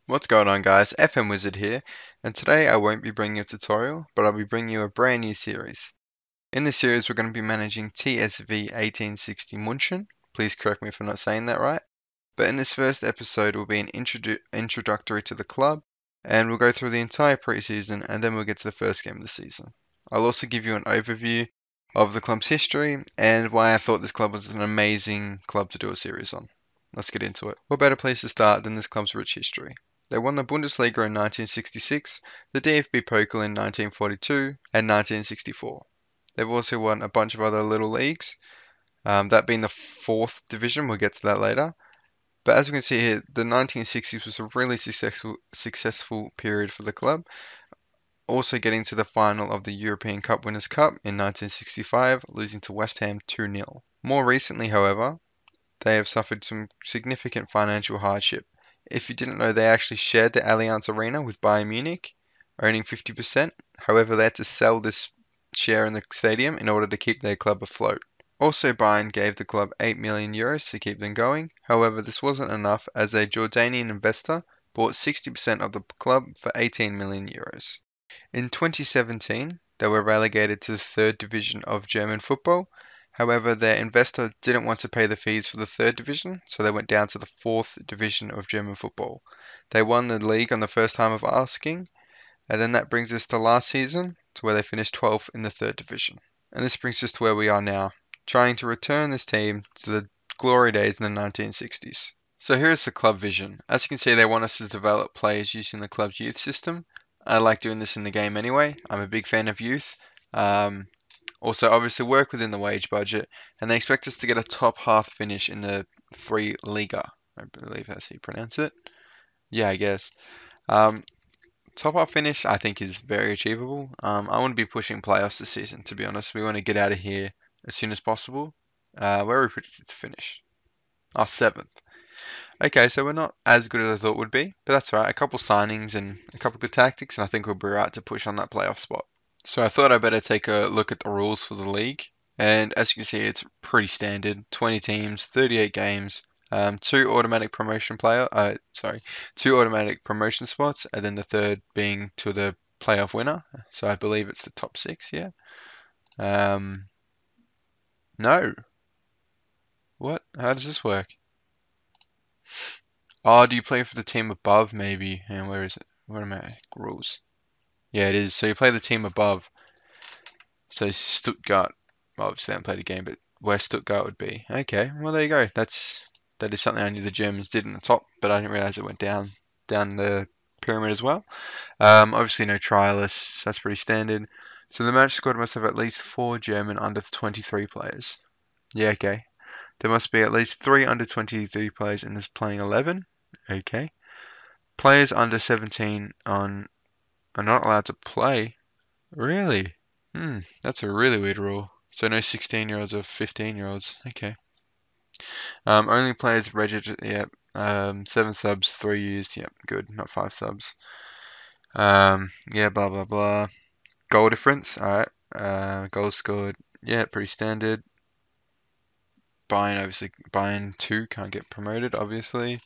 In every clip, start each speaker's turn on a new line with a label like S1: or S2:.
S1: What's going on, guys? FM Wizard here, and today I won't be bringing you a tutorial, but I'll be bringing you a brand new series. In this series, we're going to be managing TSV 1860 Munchen. Please correct me if I'm not saying that right. But in this first episode, will be an introductory to the club, and we'll go through the entire preseason, and then we'll get to the first game of the season. I'll also give you an overview of the club's history and why I thought this club was an amazing club to do a series on. Let's get into it. What better place to start than this club's rich history? They won the Bundesliga in 1966, the DFB Pokal in 1942 and 1964. They've also won a bunch of other little leagues, that being the fourth division. We'll get to that later. But as we can see here, the 1960s was a really successful period for the club, also getting to the final of the European Cup Winners' Cup in 1965, losing to West Ham 2-0. More recently, however, they have suffered some significant financial hardship. If you didn't know, they actually shared the Allianz Arena with Bayern Munich, owning 50%. However, they had to sell this share in the stadium in order to keep their club afloat. Also, Bayern gave the club 8 million euros to keep them going. However, this wasn't enough as a Jordanian investor bought 60% of the club for 18 million euros. In 2017, they were relegated to the third division of German football. However, their investor didn't want to pay the fees for the third division, so they went down to the fourth division of German football. They won the league on the first time of asking, and then that brings us to last season, to where they finished 12th in the third division. And this brings us to where we are now, trying to return this team to the glory days in the 1960s. So here's the club vision. As you can see, they want us to develop players using the club's youth system. I like doing this in the game anyway. I'm a big fan of youth. Also, obviously, work within the wage budget, and they expect us to get a top half finish in the 3 Liga. I believe that's how you pronounce it. Yeah, I guess. Top half finish, I think, is very achievable. I want to be pushing playoffs this season, to be honest. We want to get out of here as soon as possible. Where are we predicted to finish? Oh, 7th. Okay, so we're not as good as I thought would be, but that's all right. A couple signings and a couple good tactics, and I think we'll be right to push on that playoff spot. So I thought I'd better take a look at the rules for the league. And as you can see, it's pretty standard. 20 teams, 38 games, two automatic two automatic promotion spots, and then the third being to the playoff winner. So I believe it's the top 6, yeah. No. What? How does this work? Oh, do you play for the team above, maybe? And where is it? What am I? Rules. Yeah, it is. So you play the team above. So Stuttgart, well, obviously I haven't played a game, but where Stuttgart would be. Okay, well there you go. That is something I knew the Germans did in the top, but I didn't realize it went down the pyramid as well. Obviously no trialists. That's pretty standard. So the match squad must have at least 4 German under 23 players. Yeah, okay. There must be at least 3 under 23 players in this playing 11. Okay. Players under 17 are not allowed to play. Really? That's a really weird rule. So no 16-year-olds or 15-year-olds. Okay. Only players registered. Yep. 7 subs, 3 used. Yep. Good. Not 5 subs. Yeah. Blah blah blah. Goal difference. All right. Goals scored. Yeah. Pretty standard. Obviously. Bayern 2 can't get promoted. Obviously.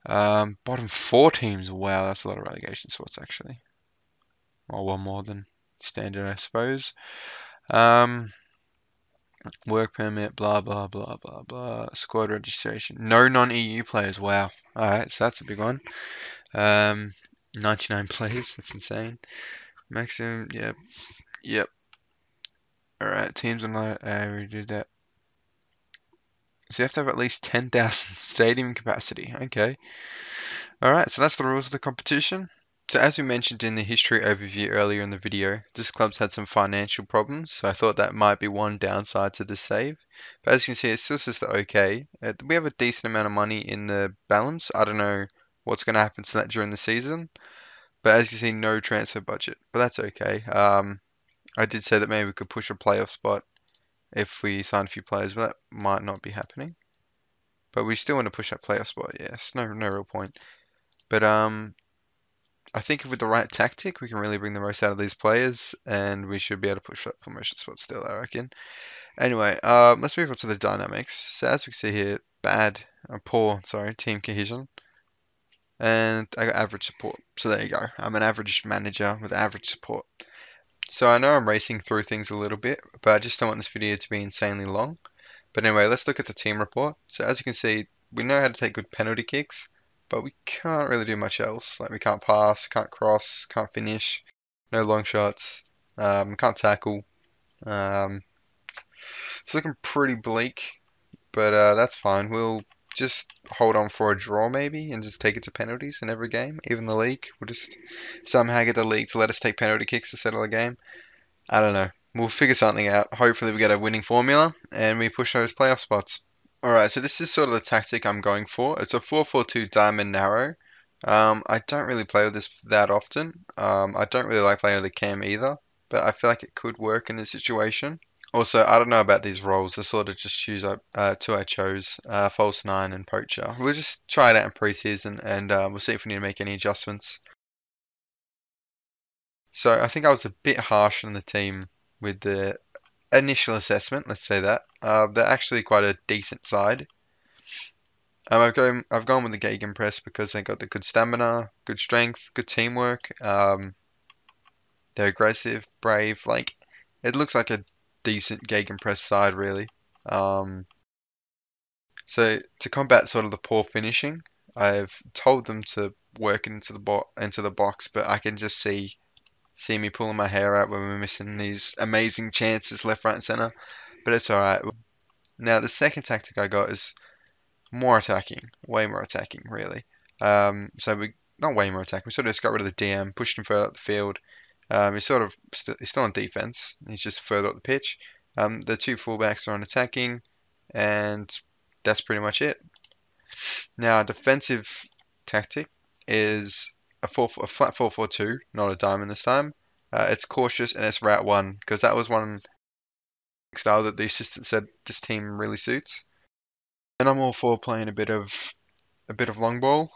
S1: Bottom 4 teams. Wow, that's a lot of relegation spots actually. Well, one more than standard, I suppose. Work permit, blah, blah, blah, blah, blah. Squad registration. No non-EU players. Wow. Alright, so that's a big one. 99 players. That's insane. Maximum, yep. Yep. Alright, teams online. I already did that. So you have to have at least 10,000 stadium capacity. Okay. Alright, so that's the rules of the competition. So as we mentioned in the history overview earlier in the video, this club's had some financial problems, so I thought that might be one downside to the save. But as you can see, it still says that okay. We have a decent amount of money in the balance. I don't know what's going to happen to that during the season, but as you see, no transfer budget. But that's okay. I did say that maybe we could push a playoff spot if we sign a few players, but that might not be happening. But we still want to push that playoff spot, yes. No real point. But I think with the right tactic, we can really bring the most out of these players, and we should be able to push that promotion spot still, I reckon. Anyway, let's move on to the dynamics. So as we can see here, poor team cohesion. and I got average support. So there you go. I'm an average manager with average support. So I know I'm racing through things a little bit, but I just don't want this video to be insanely long. But anyway, let's look at the team report. So as you can see, we know how to take good penalty kicks, but we can't really do much else. Like we can't pass, can't cross, can't finish, no long shots, can't tackle. Um, it's looking pretty bleak, but that's fine. We'll just hold on for a draw maybe and just take it to penalties in every game. Even the league, we'll just somehow get the league to let us take penalty kicks to settle the game. I don't know. We'll figure something out. Hopefully we get a winning formula and we push those playoff spots. Alright, so this is sort of the tactic I'm going for. It's a 4-4-2 diamond narrow. I don't really play with this that often. I don't really like playing with the cam either, but I feel like it could work in this situation. Also, I don't know about these roles. I sort of just choose two I chose, false nine and poacher. We'll just try it out in preseason and we'll see if we need to make any adjustments. So I think I was a bit harsh on the team with the initial assessment, let's say that. They're actually quite a decent side. I've gone with the Gegenpress because they got the good stamina, good strength, good teamwork. They're aggressive, brave. Like it looks like a decent Gegenpress side, really. So to combat sort of the poor finishing, I've told them to work it into the box, but I can just see me pulling my hair out when we're missing these amazing chances left, right, and center. But it's all right. Now the second tactic I got is more attacking, way more attacking, really. So we not way more attacking. We sort of just got rid of the DM, pushed him further up the field. He's still on defense. He's just further up the pitch. The two fullbacks are on attacking, and that's pretty much it. Now defensive tactic is a flat 4-4-2, not a diamond this time. It's cautious and it's route one because that was one style that the assistant said this team really suits. And I'm all for playing a bit of long ball,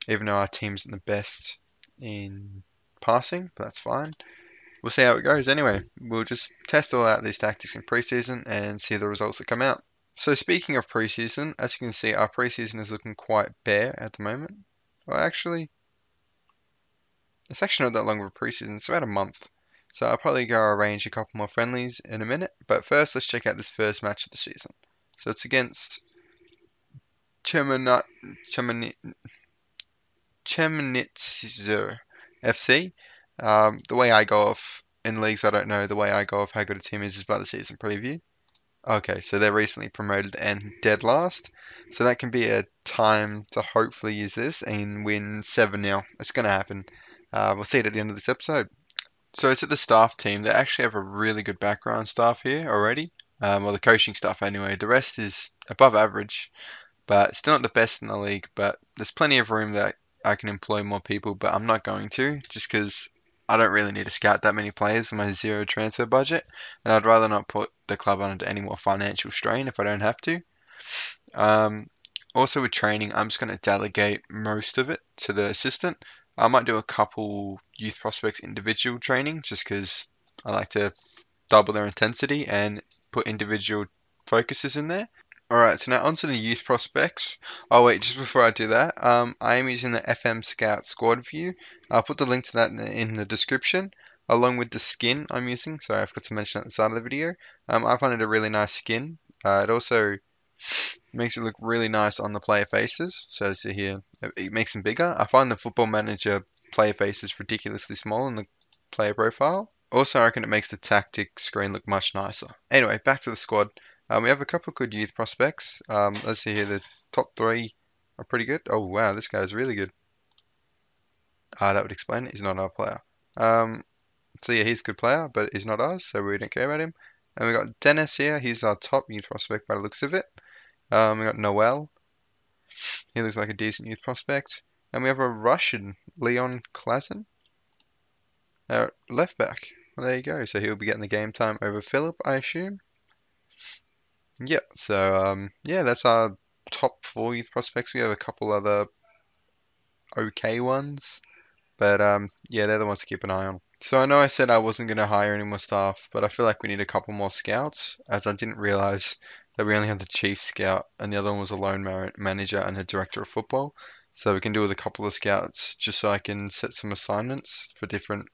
S1: even though our team isn't the best in passing, but that's fine. We'll see how it goes anyway. We'll just test all out these tactics in preseason and see the results that come out. So speaking of preseason, as you can see, our preseason is looking quite bare at the moment. Well, actually, it's actually not that long of a preseason. It's about a month. So I'll probably go arrange a couple more friendlies in a minute. But first, let's check out this first match of the season. So it's against Chemnitzer FC. The way I go off in leagues I don't know, the way I go off how good a team is by the season preview. Okay, so they're recently promoted and dead last. So that can be a time to hopefully use this and win 7-0. It's going to happen. We'll see it at the end of this episode. So it's at the staff team. They actually have a really good background staff here already. Well, the coaching staff anyway. The rest is above average, but still not the best in the league. But there's plenty of room that I can employ more people, but I'm not going to just because I don't really need to scout that many players in my zero transfer budget, and I'd rather not put the club under any more financial strain if I don't have to. Also with training, I'm just going to delegate most of it to the assistant. I might do a couple youth prospects individual training just because I like to double their intensity and put individual focuses in there. Alright, so now onto the youth prospects. Oh wait, just before I do that, I am using the FMScoutSquadView. I'll put the link to that in the description, along with the skin I'm using. Sorry, I forgot to mention at the start of the video. I find it a really nice skin. It also makes it look really nice on the player faces. So as you hear, it makes them bigger. I find the Football Manager player faces ridiculously small in the player profile. Also, I reckon it makes the tactic screen look much nicer. Anyway, back to the squad. We have a couple of good youth prospects. Let's see here, the top three are pretty good. Oh wow, this guy's really good. That would explain it. He's not our player. So yeah, he's a good player, but he's not ours, so we don't care about him. And we got Dennis here. He's our top youth prospect by the looks of it. We got Noel. He looks like a decent youth prospect. And we have a Russian, Leon Klassen. Left back. Well, there you go. So he'll be getting the game time over Philip, I assume. Yeah, so yeah, that's our top four youth prospects. We have a couple other okay ones, but yeah, they're the ones to keep an eye on. So I know I said I wasn't going to hire any more staff, but I feel like we need a couple more scouts, as I didn't realize that we only had the chief scout, and the other one was a loan manager and a director of football. so we can do with a couple of scouts just so I can set some assignments for different,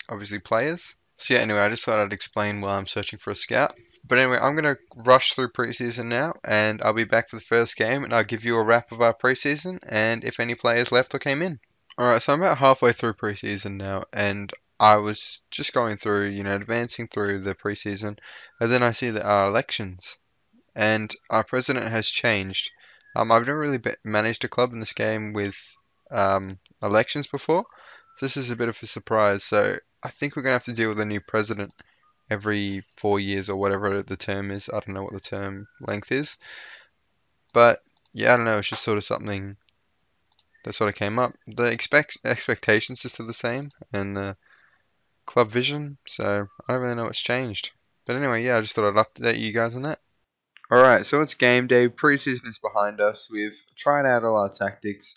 S1: obviously, players. So yeah, anyway, I just thought I'd explain why I'm searching for a scout. But anyway, I'm going to rush through preseason now, and I'll be back for the first game, and I'll give you a wrap of our preseason, and if any players left or came in. Alright, so I'm about halfway through preseason now, and I was just going through, advancing through the preseason, and then I see that our elections, and our president has changed. I've never really managed a club in this game with elections before. This is a bit of a surprise, so I think we're going to have to deal with a new president every 4 years or whatever the term is. I don't know what the term length is. But yeah, I don't know. It's just sort of something that sort of came up. The expectations are still the same and the club vision, so I don't really know what's changed. But anyway, yeah, I just thought I'd update you guys on that. Alright, so it's game day. Preseason is behind us. We've tried out all our tactics,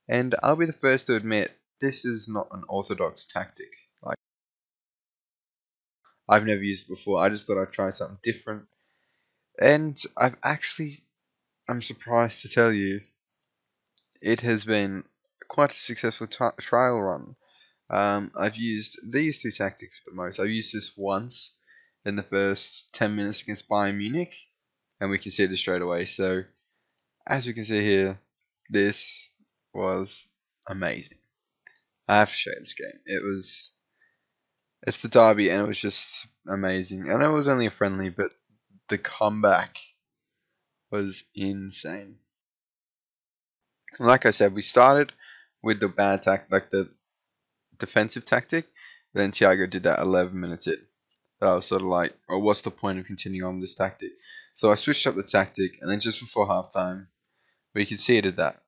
S1: and I'll be the first to admit this is not an orthodox tactic. Like, I've never used it before. I just thought I'd try something different. And I'm surprised to tell you, it has been quite a successful trial run. I've used these two tactics the most. I've used this once in the first 10 minutes against Bayern Munich, and we conceded straight away. So, as you can see here, this was amazing. I have to show you this game. It's the derby, and it was just amazing. I know it was only a friendly, but the comeback was insane. Like I said, we started with the bad like the defensive tactic. Then Thiago did that 11 minutes in. I was sort of like, oh, what's the point of continuing on with this tactic? So I switched up the tactic, and then just before halftime, we conceded that.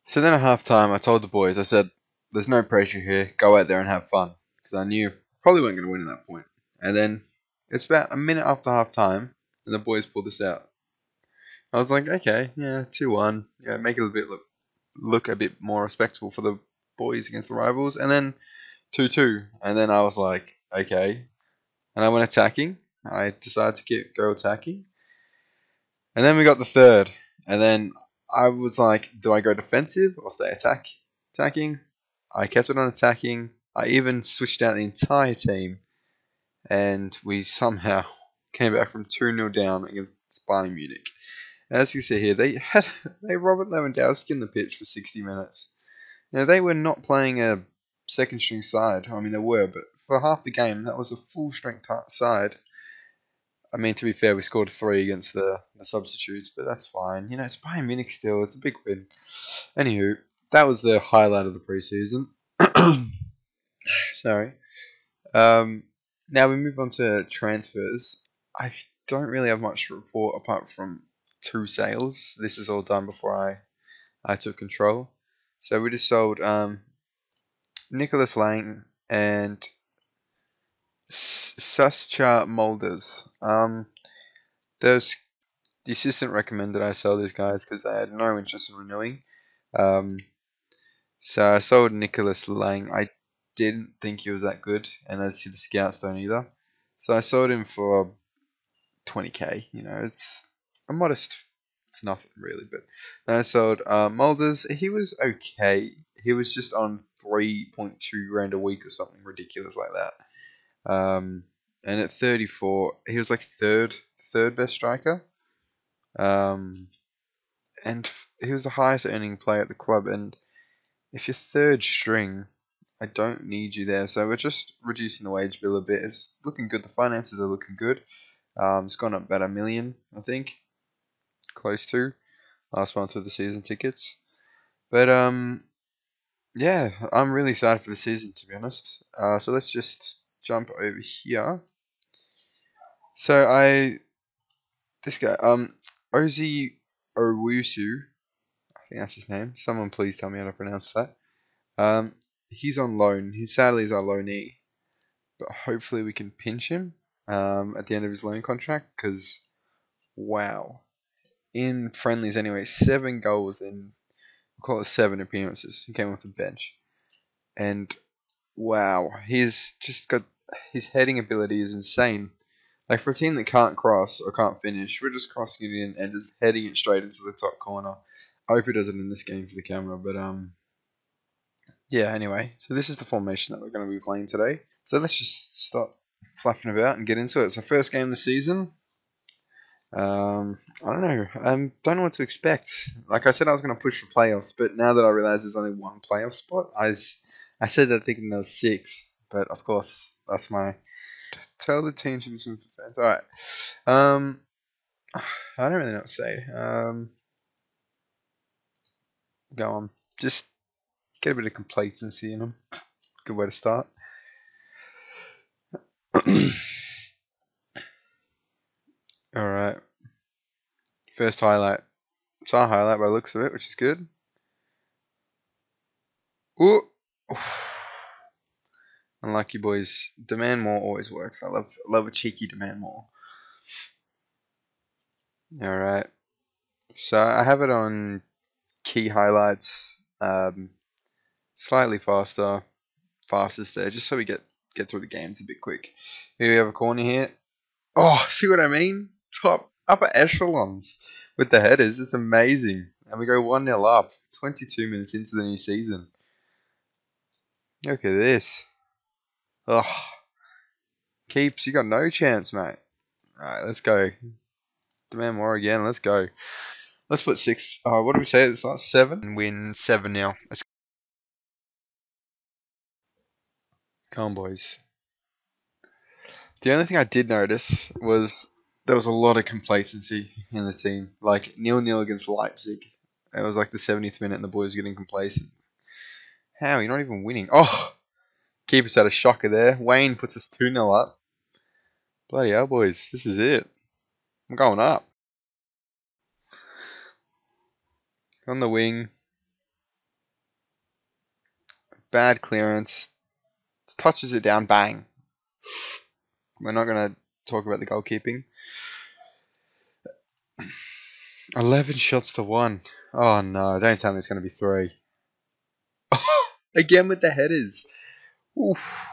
S1: So then at halftime, I told the boys, I said, there's no pressure here. Go out there and have fun. Because I knew probably weren't going to win at that point. And then it's about a minute after halftime, and the boys pulled us out. I was like, okay, yeah, 2-1. Yeah, make it look a bit more respectable for the boys against the rivals. And then 2-2. And then I was like, okay. And I went attacking. I decided to go attacking. And then we got the third. And then I was like, do I go defensive or stay attacking? I kept it on attacking. I even switched out the entire team. And we somehow came back from 2-0 down against Bayern Munich. As you see here, they had Robert Lewandowski in the pitch for 60 minutes. Now, they were not playing a second string side. I mean, they were, but for half the game, that was a full strength side. I mean, to be fair, we scored 3 against the substitutes, but that's fine. It's Bayern Munich still. It's a big win. Anywho, that was the highlight of the preseason. Sorry. Now we move on to transfers. I don't really have much to report apart from 2 sales. This is all done before I took control. So we just sold Nicholas Lang and Sascha Molders. The assistant recommended I sell these guys because they had no interest in renewing. So I sold Nicholas Lang. I didn't think he was that good, and as the scouts don't either. So I sold him for 20k. It's a modest. It's nothing really, but then I sold Molders. He was okay. He was just on 3.2 grand a week or something ridiculous like that. And at 34, he was like third best striker. And he was the highest earning player at the club. And if you're third string, I don't need you there. So we're just reducing the wage bill a bit. It's looking good. The finances are looking good. It's gone up about $1 million, I think. Close to last month with the season tickets. But yeah, I'm really excited for the season, to be honest. So let's just jump over here. So this guy, Ozi Owusu, I think that's his name. Someone please tell me how to pronounce that. He's on loan. He sadly is our loanee, but hopefully we can pinch him at the end of his loan contract. Because wow, in friendlies anyway, 7 goals in, we'll call it 7 appearances. He came off the bench, and wow, he's just got his heading ability is insane. Like for a team that can't cross or can't finish, we're just crossing it in and just heading it straight into the top corner. I hope he does it in this game for the camera, but yeah, anyway. So this is the formation that we're going to be playing today. So let's just start flapping about and get into it. So first game of the season. I don't know. I don't know what to expect. Like I said, I was going to push for playoffs, but now that I realize there's only one playoff spot, I said that thinking there was 6. But of course, that's my tell the team to do some fans. All right. I don't really know what to say. Go on. Just get a bit of complacency in them. Good way to start. All right. First highlight. It's our highlight by the looks of it, which is good. Ooh. Unlucky boys. Demand more always works. I love a cheeky demand more. All right. So I have it on key highlights. Slightly fastest there, just so we get through the games a bit quick. Here we have a corner here. Oh, see what I mean? Upper echelons with the headers. It's amazing. And we go 1-0 up. 22 minutes into the new season. Look at this. Oh, Keeps, you got no chance, mate. Alright, let's go. Demand more again. Let's go. Let's put 6. What do we say? It's not 7. And win 7-0. Let's come on, boys. The only thing I did notice was there was a lot of complacency in the team. Like 0-0 against Leipzig. It was like the 70th minute and the boys were getting complacent. How? You're not even winning. Oh! Keeper's had a shocker there. Wayne puts us 2-0 up. Bloody hell, boys. This is it. I'm going up. On the wing. Bad clearance. Touches it down. Bang. We're not going to talk about the goalkeeping. 11 shots to 1. Oh no, don't tell me it's going to be 3. Again with the headers. Oof.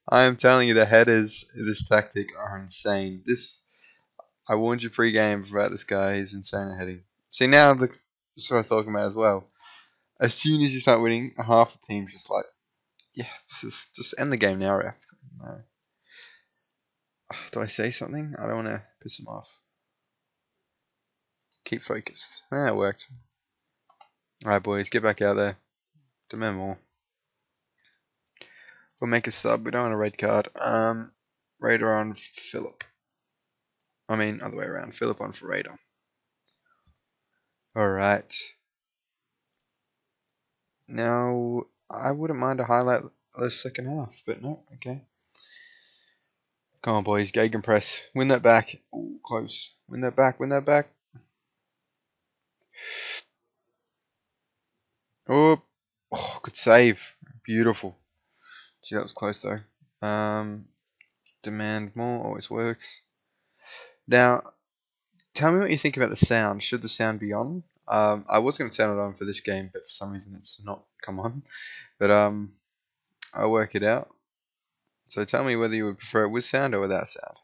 S1: I am telling you, the headers of this tactic are insane. I warned you pre-game about this guy. He's insane at heading. See, now that's what I was talking about as well. As soon as you start winning, half the team's just like, yeah, just end the game now, ref. No. Do I say something? I don't want to piss him off. Keep focused. It worked. Alright, boys, get back out there. Demand more. We'll make a sub. We don't want a red card. Raider on Philip. I mean, other way around. Philip on for Raider. Alright. Now, I wouldn't mind a highlight of the second half, but no, okay. Come on, boys. Gegenpress. Win that back. Ooh, close. Win that back. Win that back. Oh, good save. Beautiful. Gee, that was close, though. Demand more. Always works. Now, tell me what you think about the sound. Should the sound be on? I was going to turn it on for this game, but for some reason it's not come on. But I'll work it out. So tell me whether you would prefer it with sound or without sound.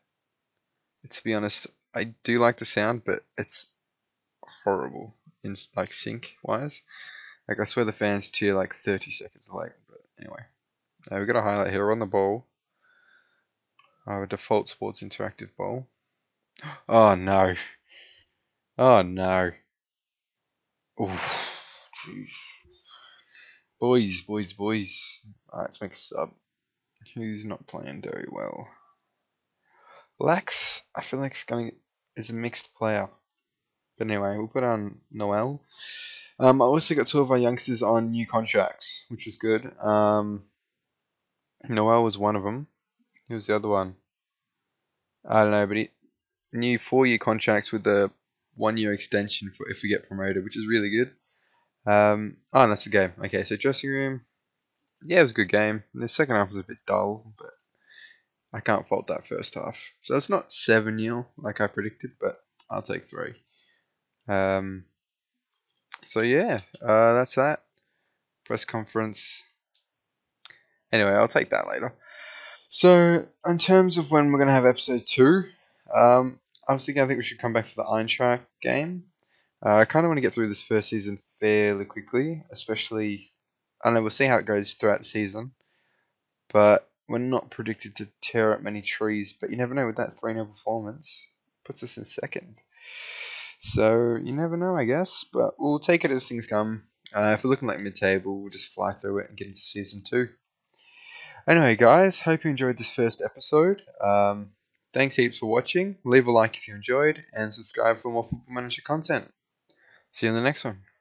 S1: To be honest, I do like the sound, but it's horrible in like sync wise. Like I swear the fans cheer like 30 seconds late. But anyway, we've got a highlight here. We're on the ball. Our default Sports Interactive ball. Oh no. Oh no. Oof. Jeez. Boys. Alright, let's make a sub. Who's not playing very well? Lax, I feel like is a mixed player. But anyway, we'll put on Noel. I also got 2 of our youngsters on new contracts, which was good. Noel was one of them. Who was the other one? I don't know, but new 4-year contracts with the 1-year extension for if we get promoted, which is really good. Oh, that's the game. Okay, so dressing room. Yeah, it was a good game. The second half was a bit dull, but I can't fault that first half. So it's not 7-0 like I predicted, but I'll take 3. So yeah, that's that. Press conference. Anyway, I'll take that later. So in terms of when we're going to have episode 2, I was thinking I think we should come back for the Eintracht game. I kind of want to get through this first season fairly quickly, especially, I don't know, we'll see how it goes throughout the season, but we're not predicted to tear up many trees, but you never know with that 3-0 performance. Puts us in second. So you never know, I guess, but we'll take it as things come. If we're looking like mid-table, we'll just fly through it and get into season 2. Anyway, guys, hope you enjoyed this first episode. Thanks heaps for watching. Leave a like if you enjoyed, and subscribe for more Football Manager content. See you in the next one.